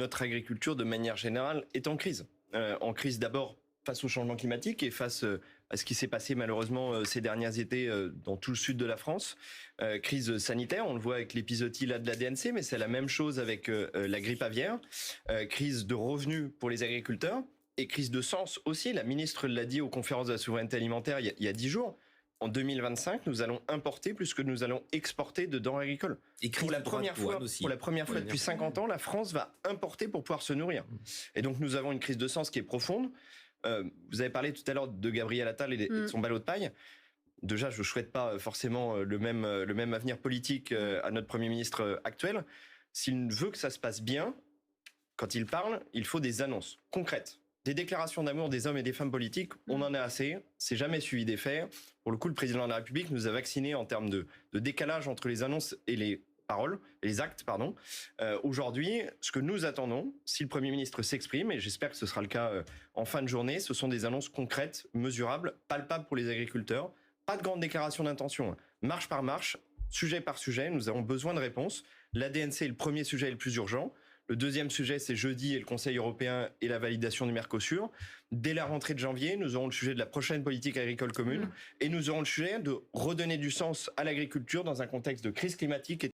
Notre agriculture, de manière générale, est en crise. En crise d'abord face au changement climatique et face à ce qui s'est passé malheureusement ces derniers étés dans tout le sud de la France. Crise sanitaire, on le voit avec l'épisodie là de la DNC, mais c'est la même chose avec la grippe aviaire. Crise de revenus pour les agriculteurs et crise de sens aussi. La ministre l'a dit aux conférences de la souveraineté alimentaire il y a 10 jours. En 2025, nous allons importer plus que nous allons exporter de denrées agricoles. Et pour la première fois depuis 50 ans, la France va importer pour pouvoir se nourrir. Et donc nous avons une crise de sens qui est profonde. Vous avez parlé tout à l'heure de Gabriel Attal et de son ballot de paille. Déjà, je ne souhaite pas forcément le même avenir politique à notre Premier ministre actuel. S'il veut que ça se passe bien, quand il parle, il faut des annonces concrètes. Des déclarations d'amour des hommes et des femmes politiques, on en a assez. C'est jamais suivi des faits. Pour le coup, le président de la République nous a vaccinés en termes de décalage entre les annonces et les paroles, les actes, pardon. Aujourd'hui, ce que nous attendons, si le Premier ministre s'exprime, et j'espère que ce sera le cas en fin de journée, ce sont des annonces concrètes, mesurables, palpables pour les agriculteurs. Pas de grandes déclarations d'intention. Marche par marche, sujet par sujet, nous avons besoin de réponses. La DNC est le premier sujet le plus urgent. Le deuxième sujet, c'est jeudi et le Conseil européen et la validation du Mercosur. Dès la rentrée de janvier, nous aurons le sujet de la prochaine politique agricole commune et nous aurons le sujet de redonner du sens à l'agriculture dans un contexte de crise climatique et